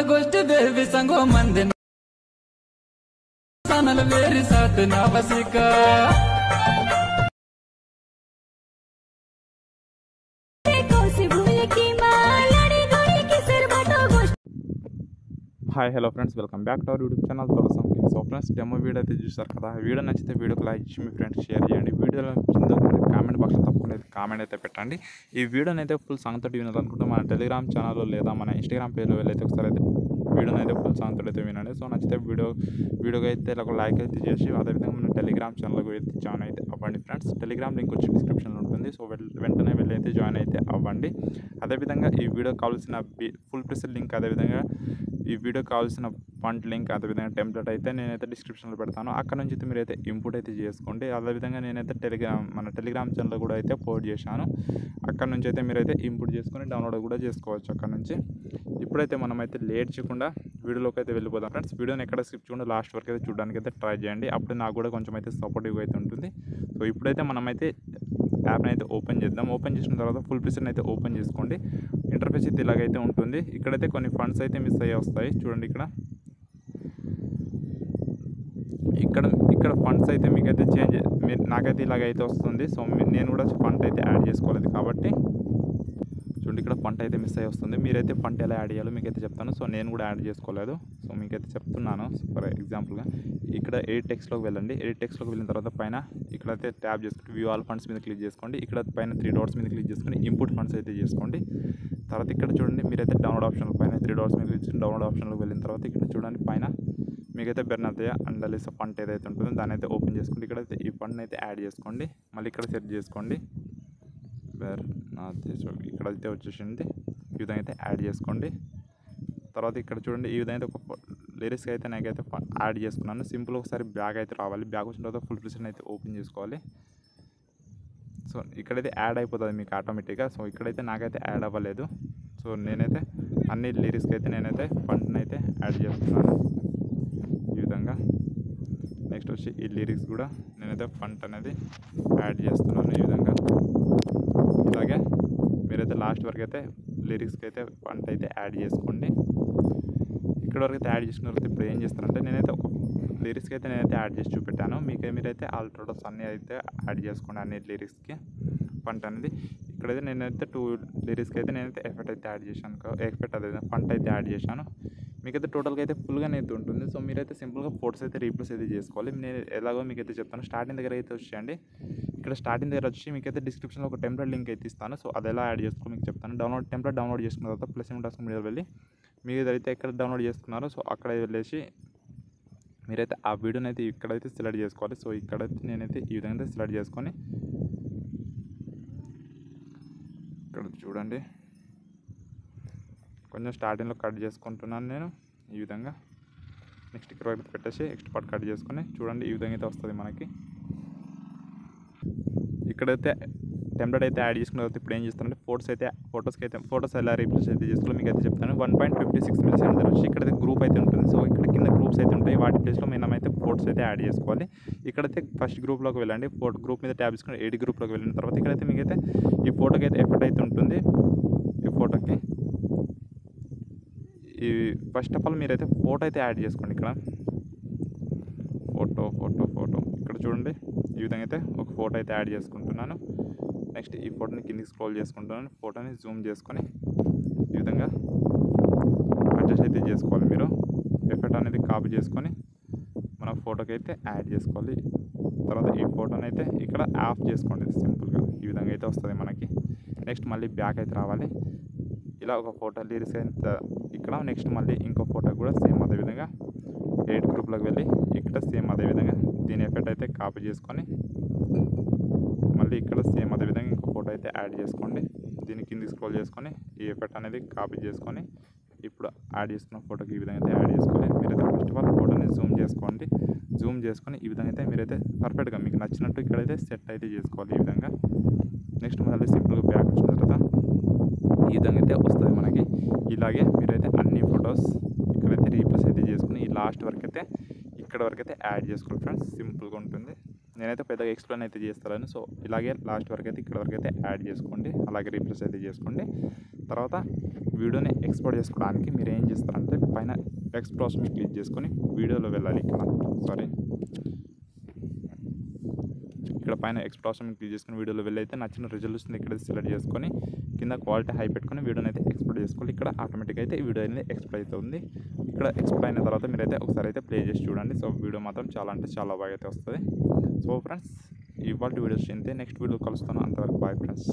गोष्ट बेबी संगो मंदिर सानल मेरी साथ ना बसिका hi hello friends, welcome back to our YouTube channel Thota something. So friends, demo video అయితే చూస్తారు కదా. వీడియో నచ్చితే వీడియోకి లైక్ చేసి మీ ఫ్రెండ్స్ షేర్ చేయండి. వీడియోలో కింద కామెంట్ బాక్స్లో తప్పకుండా కామెంట్ అయితే పెట్టండి. ఈ వీడియోని అయితే ఫుల్ సాంగ్ తోటి వినాలనుకుంటే మన టెలిగ్రామ్ ఛానల్లో లేదా మన ఇన్స్టాగ్రామ్ పేజ్లో వెళ్ళైతే ఒకసారి అయితే వీడియోని అయితే ఫుల్ సాంగ్ తోటి అయితే వినండి. సో నచ్చితే వీడియోకి అయితే ఒక లైక్ అయితే చేసి అదేవిధంగా మన టెలిగ్రామ్ ఛానల్కి అయితే జాయిన్ అయితే అవ్వండి ఫ్రెండ్స్. టెలిగ్రామ్ లింక్ వచ్చి డిస్క్రిప్షన్లో ఉంటుంది. సో వెంటనే వెళ్ళి అయితే జాయిన్ అయితే అవ్వండి. అదేవిధంగా ఈ వీడియో కావాల్సిన ఫుల్ ప్రెస్ లింక్, అదేవిధంగా ఈ వీడియో కావాల్సిన ఫండ్ లింక్, అదేవిధంగా టెంప్లెట్ అయితే నేనైతే డిస్క్రిప్షన్లో పెడతాను. అక్కడ నుంచి అయితే మీరైతే ఇంపోర్ట్ అయితే చేసుకోండి. అదేవిధంగా నేనైతే మన టెలిగ్రామ్ ఛానల్ కూడా అయితే పోస్ట్ చేశాను. అక్కడ నుంచి అయితే మీరైతే ఇంపోర్ట్ చేసుకొని డౌన్లోడ్ కూడా చేసుకోవచ్చు అక్కడ నుంచి. ఇప్పుడైతే మనమైతే లేట్ చేయకుండా వీడియోలోకి అయితే వెళ్ళిపోదాం ఫ్రెండ్స్. వీడియోని ఎక్కడ స్కిప్ చేయకుండా లాస్ట్ వరకు అయితే చూడడానికి అయితే ట్రై చేయండి. అప్పుడు నాకు కూడా కొంచెం అయితే సపోర్టివ్గా అయితే ఉంటుంది. సో ఇప్పుడైతే మనమైతే యాప్ని అయితే ఓపెన్ చేద్దాం. ఓపెన్ చేసిన తర్వాత ఫుల్ ప్రెస్ని అయితే ఓపెన్ చేసుకోండి. ఇంటర్ఫేస్ అయితే ఇలాగైతే ఉంటుంది. ఇక్కడైతే కొన్ని ఫండ్స్ అయితే మిస్ అయ్యి వస్తాయి. చూడండి ఇక్కడ ఫండ్స్ అయితే మీకైతే నాకైతే ఇలాగైతే వస్తుంది. సో నేను కూడా ఫండ్ అయితే యాడ్ చేసుకోలేదు కాబట్టి చూడండి, ఇక్కడ ఫండ్ అయితే మిస్ అయ్యి వస్తుంది. మీరైతే ఫండ్ ఎలా యాడ్ చేయాలో మీకైతే చెప్తాను. సో నేను కూడా యాడ్ చేసుకోలేదు. సో మీకైతే చెప్తున్నాను. ఫర్ ఎగ్జాంపుల్గా ఇక్కడ ఎడిట్ టెక్స్ట్లోకి వెళ్ళండి. ఎడిట్ టెక్స్ట్లోకి వెళ్ళిన తర్వాత పైన ఇక్కడైతే ట్యాప్ చేసుకుంటే వ్యూ ఆల్ ఫండ్స్ మీద క్లిక్ చేసుకోండి. ఇక్కడ పైన 3 డాట్స్ మీద క్లిక్ చేసుకొని ఇంపుట్ ఫండ్స్ అయితే చేసుకోండి. తర్వాత ఇక్కడ చూడండి, మీరైతే డౌన్లోడ్ ఆప్షన్ పైన 3 డాట్స్ మీద క్లిక్ చేసి డౌన్లోడ్ ఆప్షన్లోకి వెళ్ళిన తర్వాత ఇక్కడ చూడండి పైన మీకైతే బెర్నాథయ్య అండ్ అలీసా ఫండ్ ఏదైతే ఉంటుందో దాన్ని అయితే ఓపెన్ చేసుకోండి. ఇక్కడైతే ఈ ఫండ్ని అయితే యాడ్ చేసుకోండి. మళ్ళీ ఇక్కడ సెర్చ్ చేసుకోండి ఇక్కడైతే వచ్చేసింది. ఈ విధంగా అయితే యాడ్ చేసుకోండి. తర్వాత ఇక్కడ చూడండి, ఈ విధంగా ఒక లిరిక్స్ అయితే నాకైతే యాడ్ చేసుకున్నాను. సింపుల్ ఒకసారి బ్యాగ్ అయితే రావాలి. బ్యాగ్ వచ్చిన తర్వాత ఫుల్ ప్రెస్ని అయితే ఓపెన్ చేసుకోవాలి. సో ఇక్కడైతే యాడ్ అయిపోతుంది మీకు ఆటోమేటిక్గా. సో ఇక్కడైతే నాకైతే యాడ్ అవ్వలేదు. సో నేనైతే అన్ని లిరిక్స్కి అయితే నేనైతే ఫండ్ని అయితే యాడ్ చేస్తున్నాను ఈ విధంగా. నెక్స్ట్ వచ్చి ఈ లిరిక్స్ కూడా నేనైతే ఫండ్ అనేది యాడ్ చేస్తున్నాను ఈ విధంగా. ఇలాగే మీరైతే లాస్ట్ వరకు అయితే లిరిక్స్కి అయితే ఫండ్ అయితే యాడ్ చేసుకోండి. ఇక్కడ వరకు అయితే యాడ్ చేసుకున్న తర్వాత ఇప్పుడు ఏం చేస్తారంటే నేనైతే ఒక లిరిక్స్కి అయితే నేనైతే యాడ్ చేసి చూపెట్టాను. మీరైతే ఆల్ టోటల్స్ అన్నీ అయితే యాడ్ చేసుకోండి. అన్ని లిరిక్స్కి ఫండ్ అనేది ఇక్కడైతే నేనైతే 2 లిరిక్స్కి అయితే నేనైతే ఎఫెక్ట్ అయితే యాడ్ చేశాను. అదే ఫండ్ అయితే యాడ్ చేశాను. మీకైతే టోటల్గా అయితే ఫుల్గా అయితే ఉంటుంది. సో మీరైతే సింపుల్గా ఫోటోస్ అయితే రీప్లేస్ అయితే చేసుకోవాలి. నేను ఎలాగో మీకైతే చెప్తాను. స్టార్టింగ్ దగ్గర అయితే వచ్చేయండి. ఇక్కడ స్టార్టింగ్ దగ్గర వచ్చి మీకైతే డిస్క్రిప్షన్లో ఒక టెంప్లెట్ లింక్ అయితే ఇస్తాను. సో అది ఎలా యాడ్ చేసుకోవాలి మీకు చెప్తాను. టెంప్లెట్ డౌన్లోడ్ చేసుకున్న తర్వాత ప్లస్ టాస్క్ మీద వెళ్ళి మీరు అయితే ఎక్కడ డౌన్లోడ్ చేసుకున్నారో సో అక్కడ వెళ్ళేసి మీరైతే ఆ వీడియోని అయితే ఇక్కడైతే సెలెక్ట్ చేసుకోవాలి. సో ఇక్కడైతే నేనైతే ఈ విధంగా సెలెక్ట్ చేసుకొని ఇక్కడ చూడండి కొంచెం స్టార్టింగ్లో కట్ చేసుకుంటున్నాను నేను ఈ విధంగా. నెక్స్ట్ ఇక్కడ వైపు పెట్టేసి నెక్స్ట్ పార్ట్ కట్ చేసుకొని చూడండి ఈ విధంగా అయితే వస్తుంది మనకి. ఇక్కడైతే టెంప్లెట్ అయితే యాడ్ చేసుకున్న తర్వాత ఇప్పుడు ఏం చేస్తానంటే ఫోటోస్ ఎలా రీప్లేస్ అయితే చేసుకోవాలో మీకు అయితే చెప్తాను. 1.56 మిలియన్ వచ్చి ఇక్కడైతే గ్రూప్ అయితే ఉంటుంది. సో ఇక్కడ కింద గ్రూప్స్ అయితే ఉంటాయి. వాటి ప్లేస్లో మనమైతే ఫోటోస్ అయితే యాడ్ చేసుకోవాలి. ఇక్కడైతే ఫస్ట్ గ్రూప్లోకి వెళ్ళండి. గ్రూప్ మీద ట్యాప్ చేసుకుని ఎడిట్ గ్రూప్లోకి వెళ్ళిన తర్వాత ఇక్కడైతే మీకైతే ఈ ఫోటోకి అయితే ఎఫెక్ట్ అయితే ఉంటుంది. ఈ ఫోటోకి ఈ ఫస్ట్ ఆఫ్ ఆల్ మీరైతే ఫోటో అయితే యాడ్ చేసుకోండి. ఇక్కడ ఫోటో ఇక్కడ చూడండి ఈ విధంగా అయితే ఒక ఫోటో అయితే యాడ్ చేసుకుంటున్నాను. నెక్స్ట్ ఈ ఫోటోని కిందికి స్క్రోల్ చేసుకుంటున్నాను. ఫోటోని జూమ్ చేసుకొని ఈ విధంగా అడ్జస్ట్ అయితే చేసుకోవాలి. మీరు ఎఫెక్ట్ అనేది కాపీ చేసుకొని మన ఫోటోకి అయితే యాడ్ చేసుకోవాలి. తర్వాత ఈ ఫోటోని అయితే ఇక్కడ ఆఫ్ చేసుకోండి సింపుల్గా. ఈ విధంగా అయితే వస్తుంది మనకి. నెక్స్ట్ మళ్ళీ బ్యాక్ అయితే రావాలి. ఇలా ఒక ఫోటో లిరిక్స్ అయితే ఇక్కడ నెక్స్ట్ మళ్ళీ ఇంకో ఫోటో కూడా సేమ్ అదేవిధంగా ఎడిట్ గ్రూప్లోకి వెళ్ళి ఇక్కడ సేమ్ అదేవిధంగా దీని ఎఫెక్ట్ అయితే కాపీ చేసుకొని మళ్ళీ ఇక్కడ సేమ్ అదేవిధంగా ఇంకో ఫోటో అయితే యాడ్ చేసుకోండి. దీన్ని కిందికి స్క్రోల్ చేసుకొని ఈ ఎఫెక్ట్ అనేది కాపీ చేసుకొని ఇప్పుడు యాడ్ చేసుకున్న ఫోటోకి ఈ విధంగా అయితే యాడ్ చేసుకోవాలి. మీరైతే ఫస్ట్ ఆఫ్ ఆల్ ఫోటోని జూమ్ చేసుకోండి. జూమ్ చేసుకొని ఈ విధంగా అయితే మీరైతే పర్ఫెక్ట్గా మీకు నచ్చినట్టు ఇక్కడైతే సెట్ అయితే చేసుకోవాలి ఈ విధంగా. నెక్స్ట్ మళ్ళీ సింపుల్గా బ్యాక్ వచ్చిన తర్వాత ఈ విధంగా అయితే వస్తుంది మనకి. ఇలాగే మీరైతే అన్ని ఫొటోస్ ఇక్కడైతే రీప్లేస్ అయితే చేసుకుని ఈ లాస్ట్ వరకు అయితే ఇక్కడ వరకు అయితే యాడ్ చేసుకోవాలి ఫ్రెండ్స్. సింపుల్గా ఉంటుంది. నేనైతే పెద్దగా ఎక్స్ప్లెయిన్ అయితే చేస్తాను. సో ఇలాగే లాస్ట్ వరకు అయితే ఇక్కడ వరకు అయితే యాడ్ చేసుకోండి. అలాగే రీప్లేస్ అయితే చేసుకోండి. తర్వాత వీడియోని ఎక్స్పోర్ట్ చేసుకోవడానికి మీరు ఏం చేస్తారంటే పైన ఎక్స్పోర్ట్ మీద క్లిక్ చేసుకొని వీడియోలో వెళ్ళాలి. ఇక్కడ పైన ఎక్స్పోర్ట్ మీద క్లిక్ చేసుకొని వీడియోలో వెళ్ళైతే నచ్చిన రిజల్యూషన్ ఇక్కడ సెలెక్ట్ చేసుకొని కింద క్వాలిటీ హై పెట్టుకొని వీడియోని అయితే ఎక్స్పోర్ట్ చేసుకోవాలి. ఇక్కడ ఆటోమేటిక్గా అయితే వీడియో అనేది ఎక్స్పోర్ట్ అవుతుంది. ఇక్కడ ఎక్స్పోర్ట్ అయిన తర్వాత మీరైతే ఒకసారి అయితే ప్లే చేసి చూడండి. సో వీడియో మాత్రం చాలా అంటే చాలా బాగా అయితే వస్తుంది. సో ఫ్రెండ్స్, ఇవాళ వీడియోస్ ఇంతే. నెక్స్ట్ వీడియో కలుస్తాను. అంతవరకు బాయ్ ఫ్రెండ్స్.